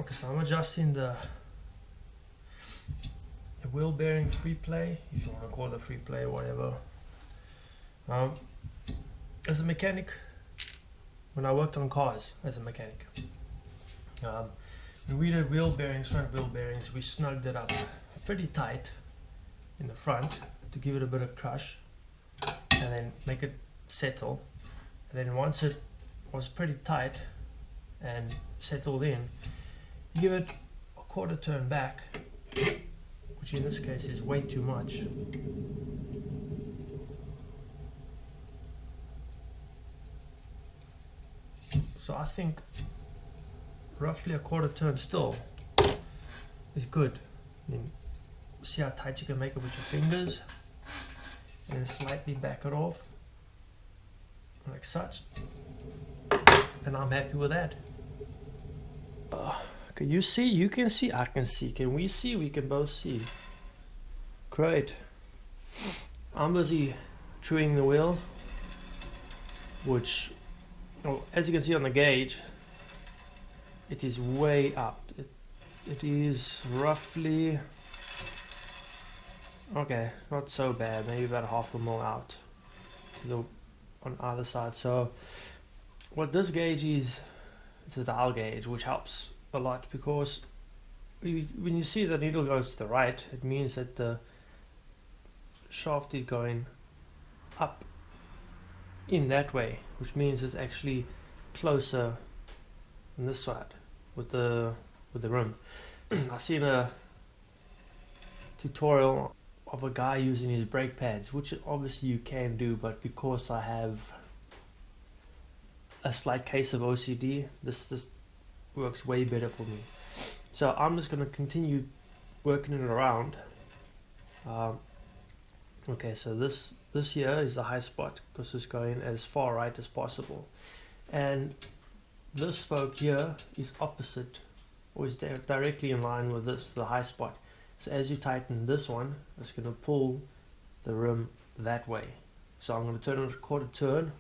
Okay, so I'm adjusting the wheel bearing free play, if you want to call it free play or whatever. As a mechanic, when I worked on cars as a mechanic, when we did wheel bearings, front wheel bearings, we snugged it up pretty tight in the front to give it a bit of crush and then make it settle. And then once it was pretty tight and settled in, you give it a quarter turn back, which in this case is way too much. So I think roughly a quarter turn still is good. I mean, see how tight you can make it with your fingers, and slightly back it off like such, and I'm happy with that. Can you see? You can see, I can see. Can we see? We can both see. Great. I'm busy chewing the wheel, which, oh, as you can see on the gauge, it is way up. It is roughly, okay, not so bad, maybe about 1/2 mil out to the, on either side. So what this gauge is, it's a dial gauge, which helps a lot, because when you see the needle goes to the right, it means that the shaft is going up in that way, which means it's actually closer on this side with the rim. I've seen a tutorial of a guy using his brake pads, which obviously you can do, but because I have a slight case of OCD, this works way better for me. So I'm just going to continue working it around. Okay, so this here is the high spot, because it's going as far right as possible, and this spoke here is opposite, or is directly in line with this, the high spot. So as you tighten this one, it's going to pull the rim that way. So I'm going to turn it a quarter turn.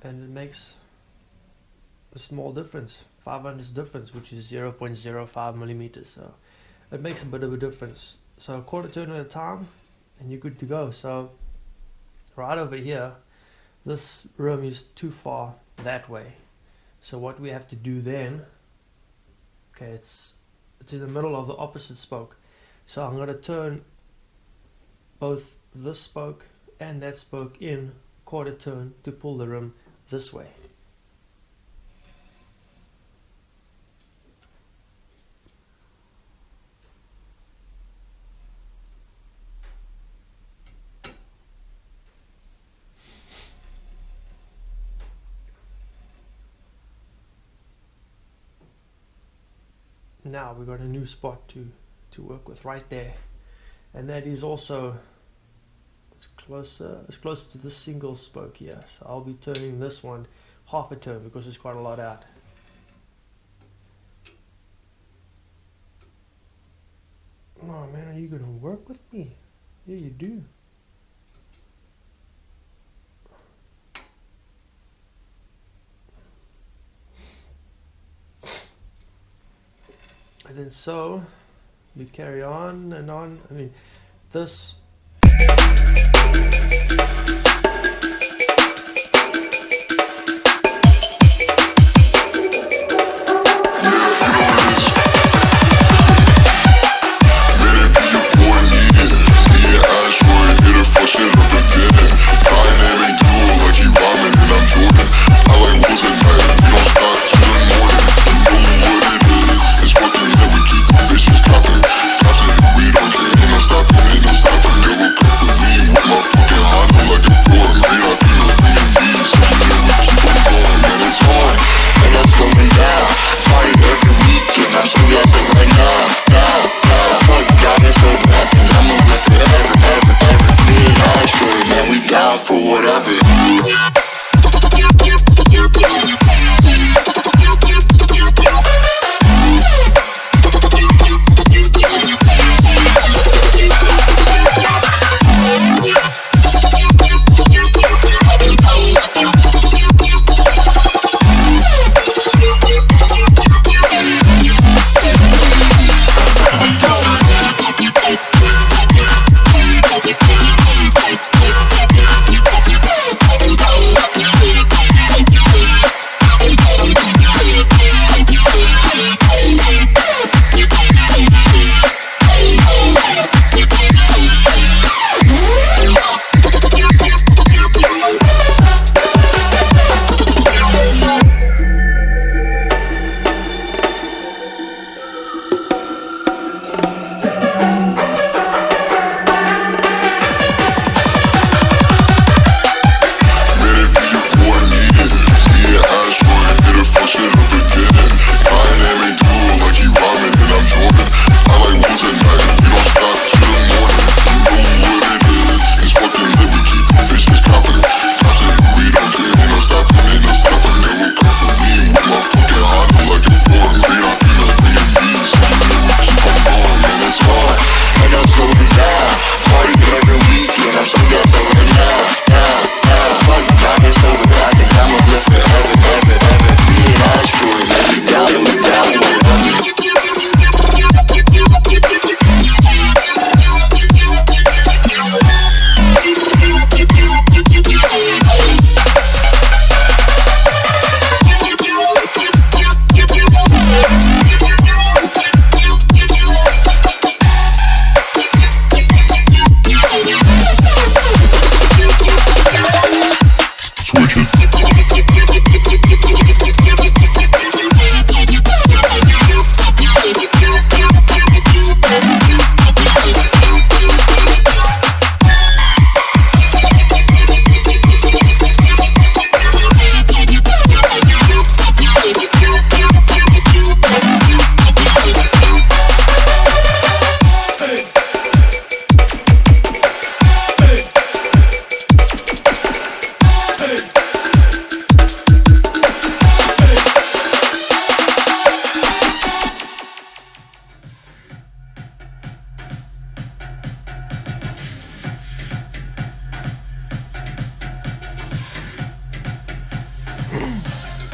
And it makes a small difference, 5/100 difference, which is 0.05 millimeters. So it makes a bit of a difference. So a quarter turn at a time and you're good to go. So right over here, this rim is too far that way. So what we have to do then, okay, it's in the middle of the opposite spoke. So I'm going to turn both this spoke and that spoke in quarter turn to pull the rim this way. Now we've got a new spot to work with right there, and that is also, it's closer to the single spoke here. So I'll be turning this one half a turn because there's quite a lot out. Oh man, are you gonna work with me? Yeah, you do. And then so we carry on and on. I mean, this for whatever.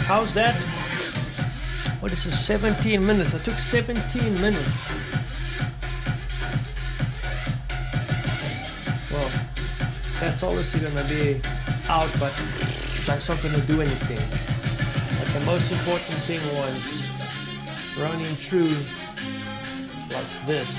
How's that? What is this? 17 minutes. I took 17 minutes. Well, that's obviously gonna be out, but that's not gonna do anything. But the most important thing was running through like this.